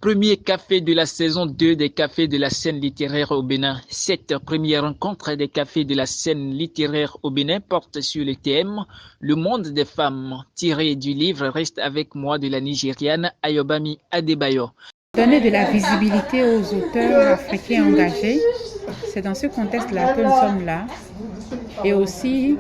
Premier café de la saison 2 des cafés de la scène littéraire au Bénin. Cette première rencontre des cafés de la scène littéraire au Bénin porte sur le thème « Le monde des femmes » tiré du livre « Reste avec moi » de la Nigériane Ayobami Adebayo. Donner de la visibilité aux auteurs africains engagés, c'est dans ce contexte-là que nous sommes là. Et aussi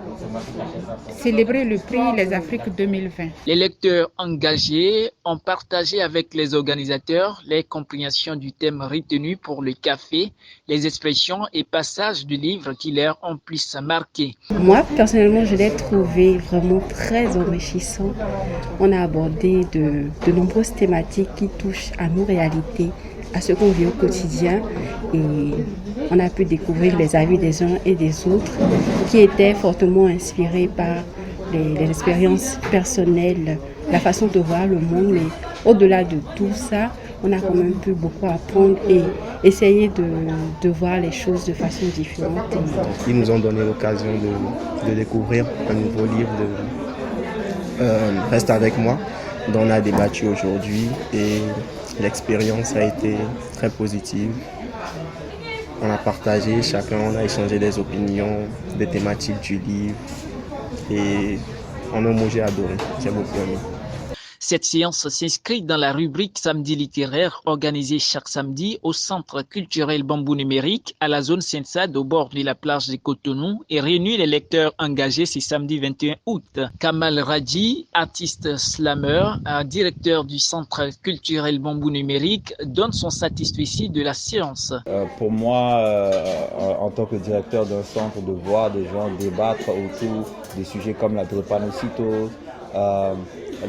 célébrer le prix Les Afriques 2020. Les lecteurs engagés ont partagé avec les organisateurs les compréhensions du thème retenu pour le café, les expressions et passages du livre qui leur ont plus marqué. Moi, personnellement, je l'ai trouvé vraiment très enrichissant. On a abordé de nombreuses thématiques qui touchent à nos réalités, à ce qu'on vit au quotidien, et on a pu découvrir les avis des uns et des autres qui étaient fortement inspirés par les expériences personnelles, la façon de voir le monde. Mais au-delà de tout ça, on a quand même pu beaucoup apprendre et essayer de voir les choses de façon différente. Ils nous ont donné l'occasion de découvrir un nouveau livre Reste avec moi, dont on a débattu aujourd'hui, et l'expérience a été très positive. On a partagé, chacun on a échangé des opinions, des thématiques du livre, et en un mot j'ai adoré, j'ai beaucoup aimé. Cette séance s'inscrit dans la rubrique Samedi littéraire organisée chaque samedi au Centre culturel Bambou Numérique à la zone Saint-Sad au bord de la plage de Cotonou et réunit les lecteurs engagés ce samedi 21 août. Kamal Radji, artiste slammer, directeur du Centre culturel Bambou Numérique, donne son satisfecit de la séance. Pour moi, en tant que directeur d'un centre, de voir des gens débattre autour des sujets comme la drépanocytose,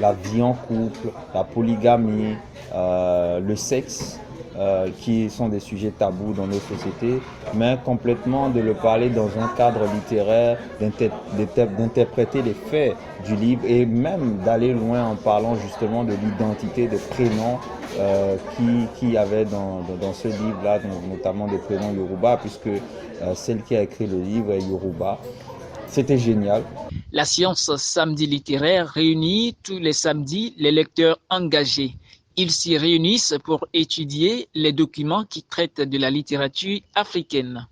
la vie en couple, la polygamie, le sexe, qui sont des sujets tabous dans nos sociétés, mais complètement de le parler dans un cadre littéraire, d'interpréter les faits du livre et même d'aller loin en parlant justement de l'identité des prénoms qu'il y avait dans ce livre-là, notamment des prénoms Yoruba, puisque celle qui a écrit le livre est Yoruba. C'était génial. La séance Samedi littéraire réunit tous les samedis les lecteurs engagés. Ils s'y réunissent pour étudier les documents qui traitent de la littérature africaine.